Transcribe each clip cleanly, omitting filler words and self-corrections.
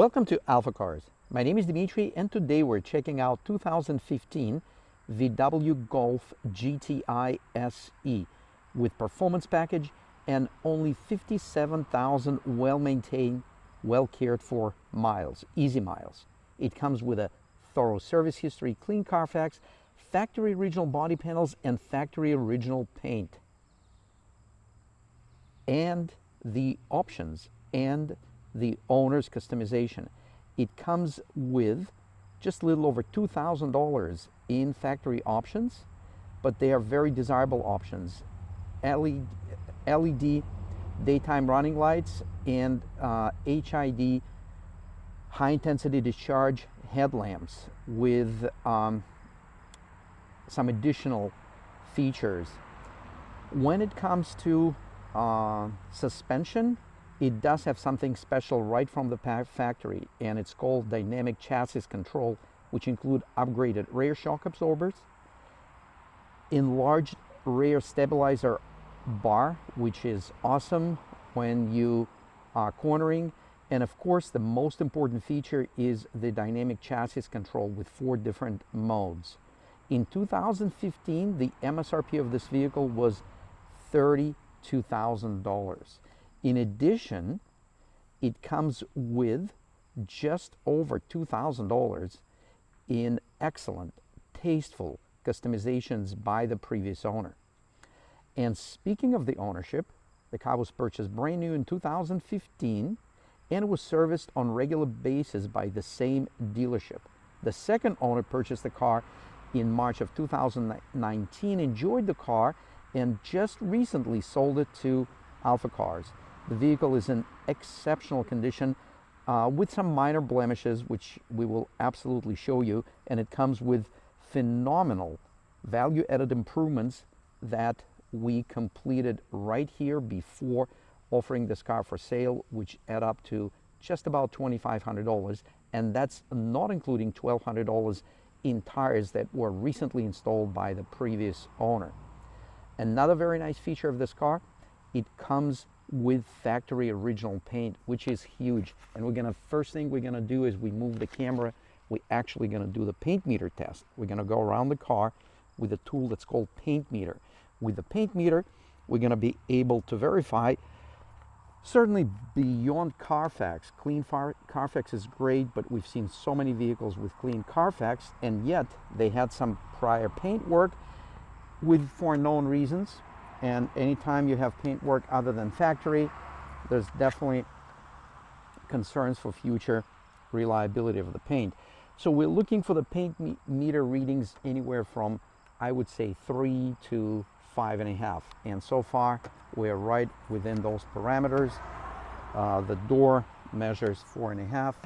Welcome to AlphaCars. My name is Dimitri, and today we're checking out 2015 VW Golf GTI SE with performance package and only 57,000 well-maintained, well-cared-for miles, easy miles. It comes with a thorough service history, clean Carfax, factory original body panels, and factory original paint. And the options and the owner's customization. It comes with just a little over $2,000 in factory options, but they are very desirable options. LED daytime running lights and HID high intensity discharge headlamps with some additional features. When it comes to suspension, it does have something special right from the factory, and it's called dynamic chassis control, which include upgraded rear shock absorbers, enlarged rear stabilizer bar, which is awesome when you are cornering, and of course the most important feature is the dynamic chassis control with 4 different modes. In 2015, the MSRP of this vehicle was $32,000. In addition, it comes with just over $2,000 in excellent, tasteful customizations by the previous owner. And speaking of the ownership, the car was purchased brand new in 2015 and was serviced on a regular basis by the same dealership. The second owner purchased the car in March of 2019, enjoyed the car, and just recently sold it to AlphaCars. The vehicle is in exceptional condition with some minor blemishes, which we will absolutely show you, and it comes with phenomenal value-added improvements that we completed right here before offering this car for sale, which add up to just about $2,500, and that's not including $1,200 in tires that were recently installed by the previous owner. Another very nice feature of this car, it comes with factory original paint, which is huge. And first thing we're gonna do is we move the camera. We're actually gonna do the paint meter test. We're gonna go around the car with a tool that's called paint meter. With the paint meter, we're gonna be able to verify, certainly beyond Carfax. Clean Carfax is great, but we've seen so many vehicles with clean Carfax, and yet they had some prior paint work for known reasons. And anytime you have paint work other than factory, there's definitely concerns for future reliability of the paint. So we're looking for the paint meter readings anywhere from, I would say, 3 to 5.5. And so far, we're right within those parameters. The door measures 4.5.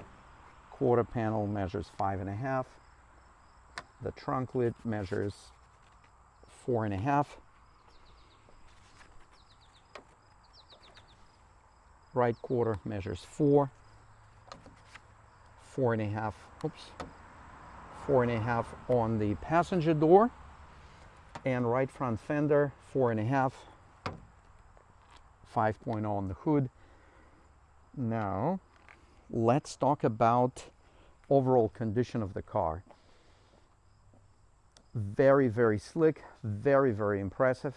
Quarter panel measures 5.5. The trunk lid measures 4.5. Right quarter measures 4, 4.5, 4.5 on the passenger door, and right front fender 4.5, 5.0 on the hood. Now, let's talk about overall condition of the car. Very, very slick, very, very impressive.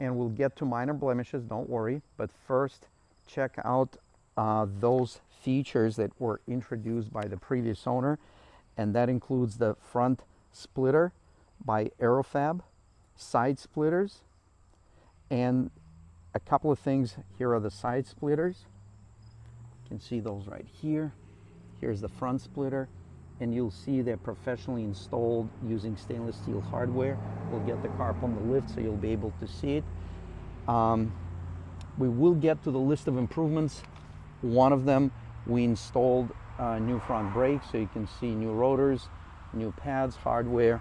And we'll get to minor blemishes, don't worry. But first, check out those features that were introduced by the previous owner. And that includes the front splitter by Aerofab, side splitters, and a couple of things. Here are the side splitters. You can see those right here. Here's the front splitter. And you'll see they're professionally installed using stainless steel hardware. We'll get the car up on the lift so you'll be able to see it. We will get to the list of improvements. One of them, we installed new front brakes, so you can see new rotors, new pads, hardware.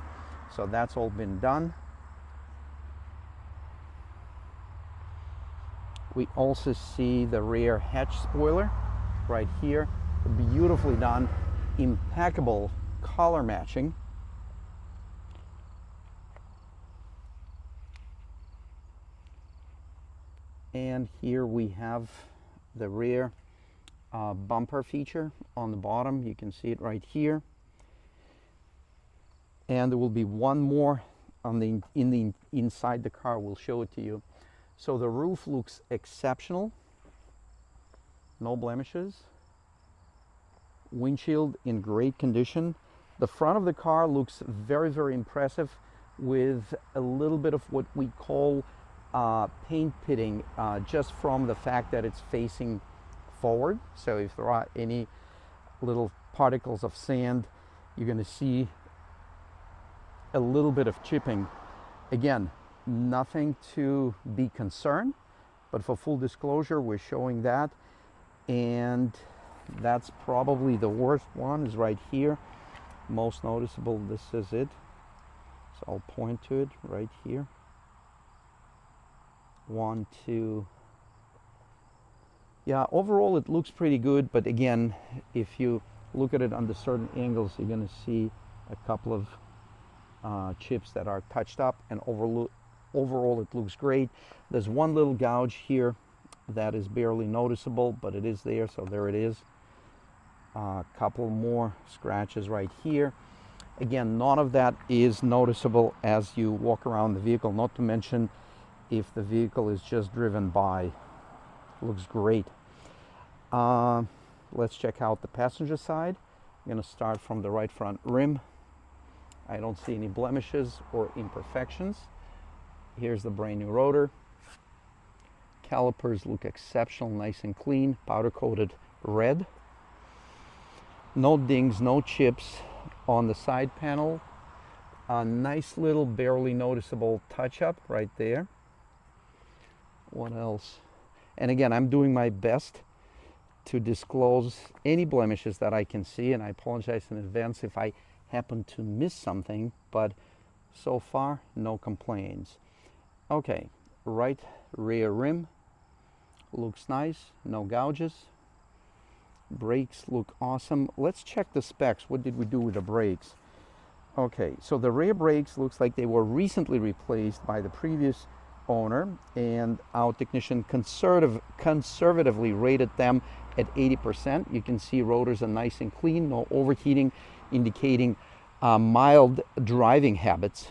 So that's all been done. We also see the rear hatch spoiler right here. Beautifully done. Impeccable color matching. And here we have the rear bumper feature on the bottom. You can see it right here. And there will be one more on the inside the car. We'll show it to you. So the roof looks exceptional. No blemishes. Windshield in great condition. The front of the car looks very, very impressive with a little bit of what we call paint pitting, just from the fact that it's facing forward. So if there are any little particles of sand, you're going to see a little bit of chipping. Again, nothing to be concerned, but for full disclosure, we're showing that. And that's probably the worst one, is right here. Most noticeable, this is it. So I'll point to it right here. 1, 2. Yeah, overall it looks pretty good, but again, if you look at it under certain angles, you're going to see a couple of chips that are touched up, and overall it looks great. There's one little gouge here that is barely noticeable, but it is there, so there it is. A couple more scratches right here. Again, none of that is noticeable as you walk around the vehicle, not to mention if the vehicle is just driven by. Looks great. Let's check out the passenger side. I'm going to start from the right front rim. I don't see any blemishes or imperfections. Here's the brand new rotor. Calipers look exceptional, nice and clean, powder coated red. No dings, no chips on the side panel. A nice little barely noticeable touch up right there. What else? And again, I'm doing my best to disclose any blemishes that I can see, and I apologize in advance if I happen to miss something, but so far no complaints. Okay, right rear rim looks nice, no gouges. Brakes look awesome. Let's check the specs. What did we do with the brakes? Okay, so the rear brakes looks like they were recently replaced by the previous owner, and our technician conservatively rated them at 80%. You can see rotors are nice and clean, no overheating, indicating mild driving habits.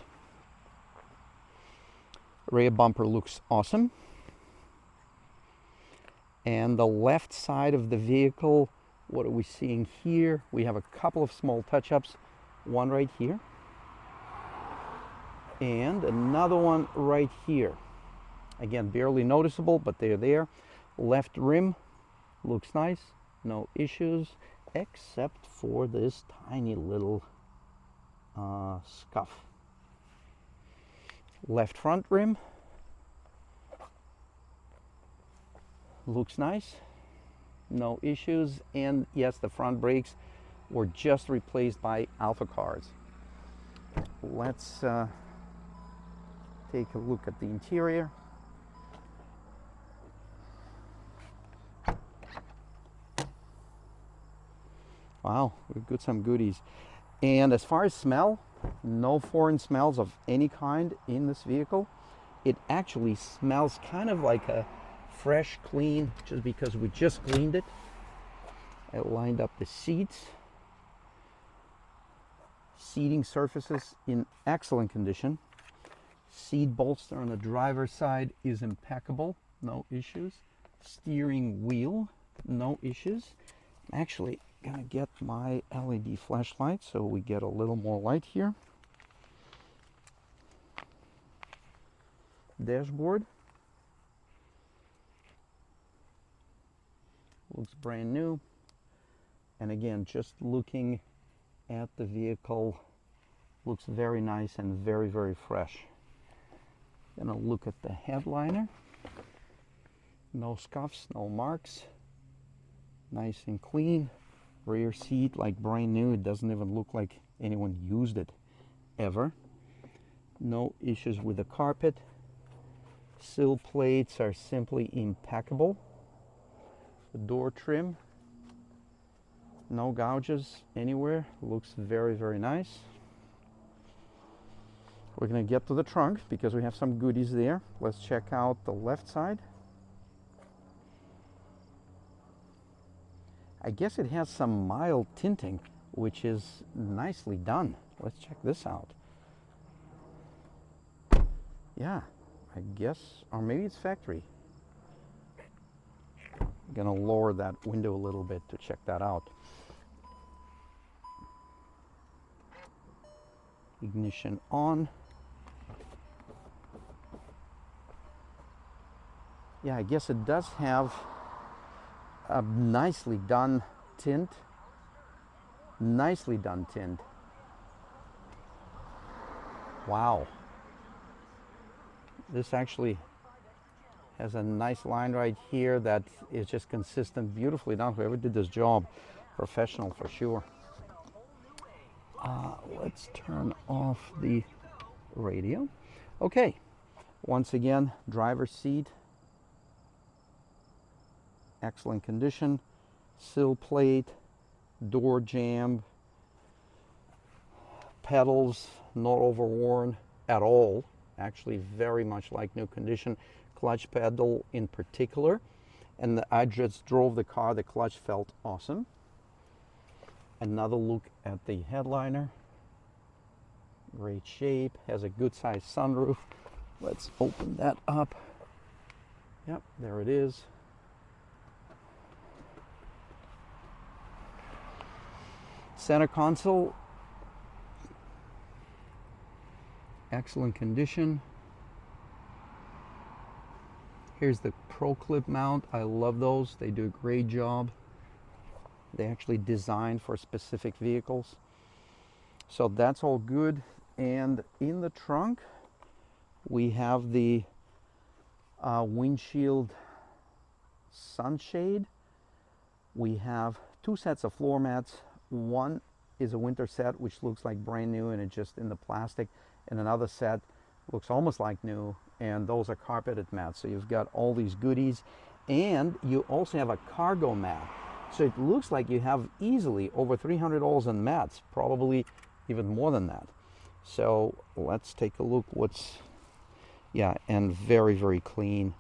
Rear bumper looks awesome. And the left side of the vehicle, what are we seeing here? We have a couple of small touch-ups, one right here, and another one right here. Again, barely noticeable, but they're there. Left rim looks nice, no issues, except for this tiny little scuff. Left front rim looks nice, no issues, and yes, the front brakes were just replaced by AlphaCars. Let's take a look at the interior. Wow, we've got some goodies. And as far as smell, no foreign smells of any kind in this vehicle. It actually smells kind of like a fresh, clean, just because we just cleaned it. I lined up the seats. Seating surfaces in excellent condition. Seat bolster on the driver's side is impeccable, no issues. Steering wheel, no issues. I'm actually gonna get my LED flashlight so we get a little more light here. Dashboard looks brand new, and again, just looking at the vehicle, looks very nice and very, very fresh. Gonna look at the headliner. No scuffs, no marks, nice and clean. Rear seat like brand new. It doesn't even look like anyone used it ever. No issues with the carpet. Sill plates are simply impeccable. The door trim, no gouges anywhere. Looks very, very nice. We're going to get to the trunk because we have some goodies there. Let's check out the left side. I guess it has some mild tinting, which is nicely done. Let's check this out. Yeah, I guess, or maybe it's factory. I'm gonna lower that window a little bit to check that out. Ignition on. Yeah, I guess it does have a nicely done tint. Nicely done tint. Wow. This actually has a nice line right here that is just consistent, beautifully done. Whoever did this job, professional for sure. Let's turn off the radio. Okay, once again, driver's seat. Excellent condition. Sill plate, door jamb, pedals not overworn at all. Actually very much like new condition. Clutch pedal in particular, and I just drove the car. The clutch felt awesome. Another look at the headliner. Great shape, has a good sized sunroof. Let's open that up. Yep, there it is. Center console, excellent condition. Here's the Pro Clip mount. I love those. They do a great job. They actually designed for specific vehicles. So that's all good. And in the trunk, we have the windshield sunshade. We have two sets of floor mats. One is a winter set, which looks like brand new and it's just in the plastic. And another set looks almost like new, and those are carpeted mats. So you've got all these goodies, and you also have a cargo mat. So it looks like you have easily over $300 in mats, probably even more than that. So let's take a look what's, yeah, and very, very clean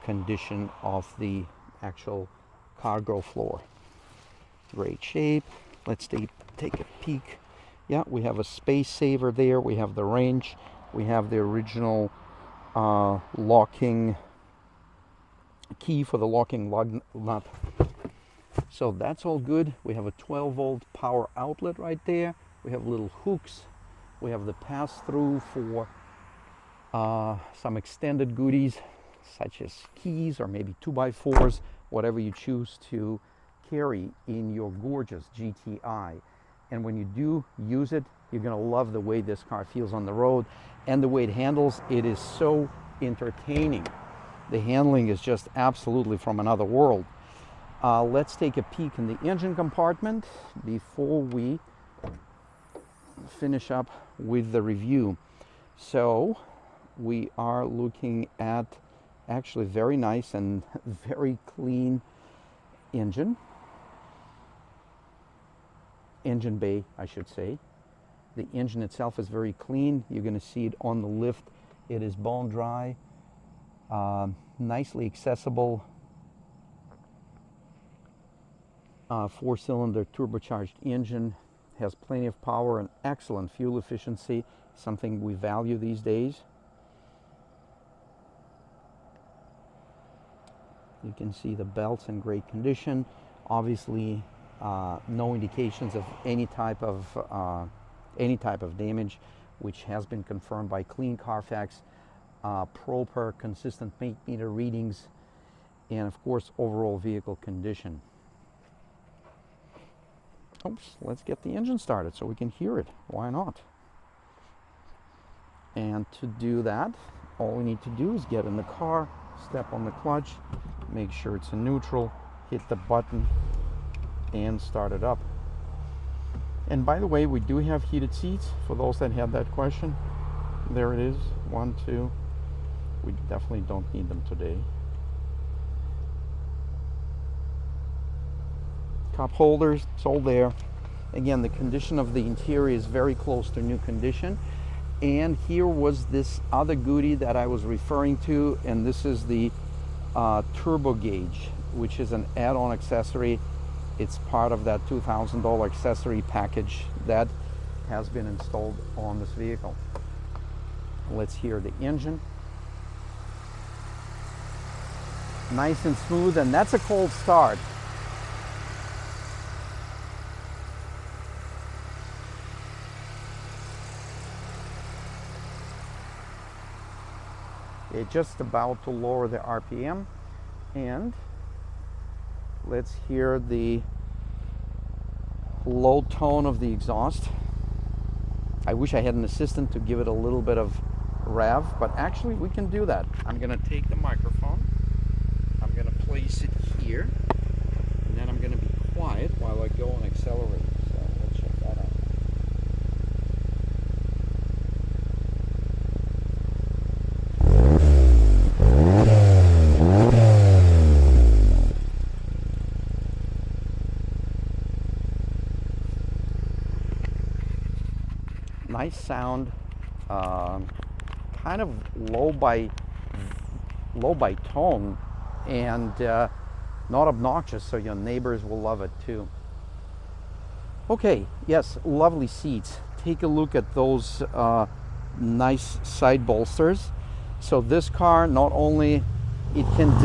condition of the actual cargo floor. Great shape. Let's take a peek. Yeah, we have a space saver there. We have the range. We have the original locking key for the locking lug nut. So that's all good. We have a 12-volt power outlet right there. We have little hooks. We have the pass-through for some extended goodies, such as keys or maybe 2x4s, whatever you choose to carry in your gorgeous GTI. And when you do use it, you're going to love the way this car feels on the road and the way it handles. It is so entertaining. The handling is just absolutely from another world. Let's take a peek in the engine compartment before we finish up with the review. So we are looking at actually very nice and very clean engine bay, I should say. The engine itself is very clean. You're going to see it on the lift. It is bone dry, nicely accessible. 4-cylinder turbocharged engine, has plenty of power and excellent fuel efficiency, something we value these days. You can see the belts in great condition. Obviously, no indications of any type of damage, which has been confirmed by Clean Carfax. Proper, consistent make meter readings, and of course, overall vehicle condition. Oops, let's get the engine started so we can hear it. Why not? And to do that, all we need to do is get in the car, step on the clutch, make sure it's in neutral, hit the button, and start it up. And by the way, we do have heated seats for those that had that question. There it is, 1, 2. We definitely don't need them today. Cup holders, it's all there. Again, the condition of the interior is very close to new condition. And here was this other goodie that I was referring to, and this is the turbo gauge, which is an add-on accessory It's part of that $2,000 accessory package that has been installed on this vehicle. Let's hear the engine. Nice and smooth, and that's a cold start. It's just about to lower the RPM, and let's hear the low tone of the exhaust. I wish I had an assistant to give it a little bit of rev, but actually we can do that. I'm going to take the microphone, I'm going to place it here, and then I'm going to be quiet while I go and accelerate. So let's check that out. Nice sound, kind of low by tone, and not obnoxious, so your neighbors will love it too. Okay, yes, lovely seats. Take a look at those nice side bolsters. So this car not only it can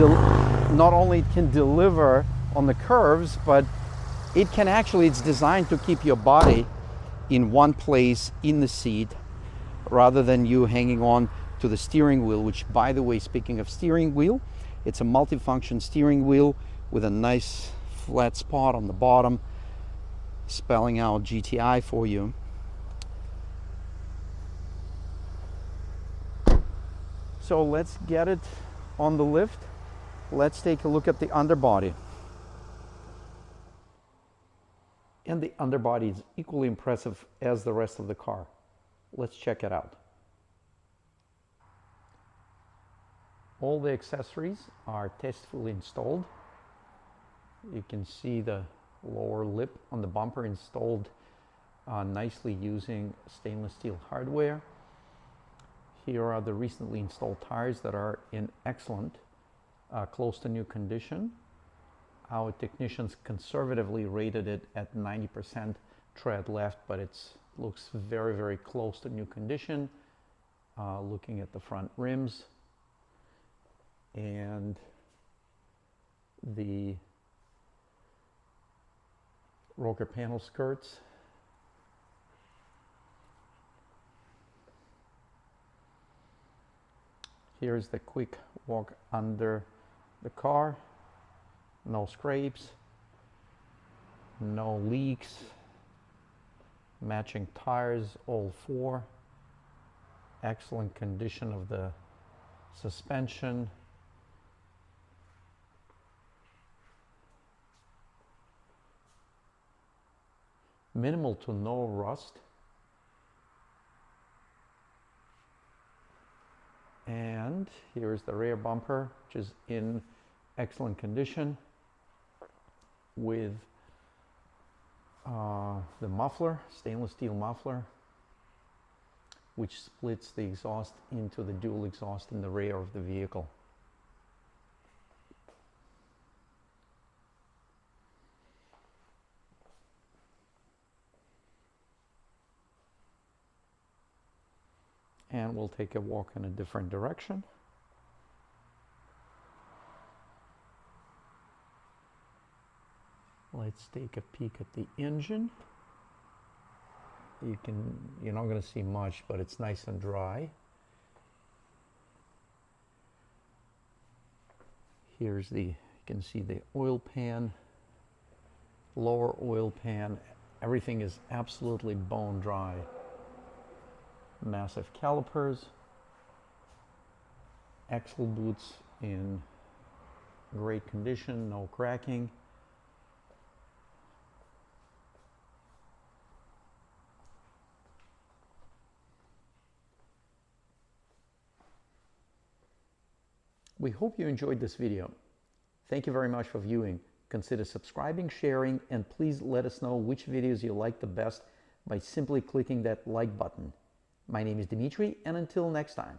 deliver on the curves, but it can actually, it's designed to keep your body in one place in the seat rather than you hanging on to the steering wheel, which, by the way, speaking of steering wheel, it's a multifunction steering wheel with a nice flat spot on the bottom spelling out GTI for you. So let's get it on the lift. Let's take a look at the underbody. And the underbody is equally impressive as the rest of the car. Let's check it out. All the accessories are tastefully installed. You can see the lower lip on the bumper installed nicely using stainless steel hardware. Here are the recently installed tires that are in excellent, close to new condition. Our technicians conservatively rated it at 90% tread left, but it looks very, very close to new condition. Looking at the front rims and the rocker panel skirts. Here's the quick walk under the car. No scrapes, no leaks, matching tires, all four. Excellent condition of the suspension. Minimal to no rust. And here's the rear bumper, which is in excellent condition, with the muffler, stainless steel muffler, which splits the exhaust into the dual exhaust in the rear of the vehicle. And we'll take a walk in a different direction. Let's take a peek at the engine. You're not going to see much, but it's nice and dry. Here's you can see the oil pan, lower oil pan. Everything is absolutely bone dry. Massive calipers, axle boots in great condition, no cracking. We hope you enjoyed this video. Thank you very much for viewing. Consider subscribing, sharing, and please let us know which videos you like the best by simply clicking that like button. My name is Dimitri, and until next time.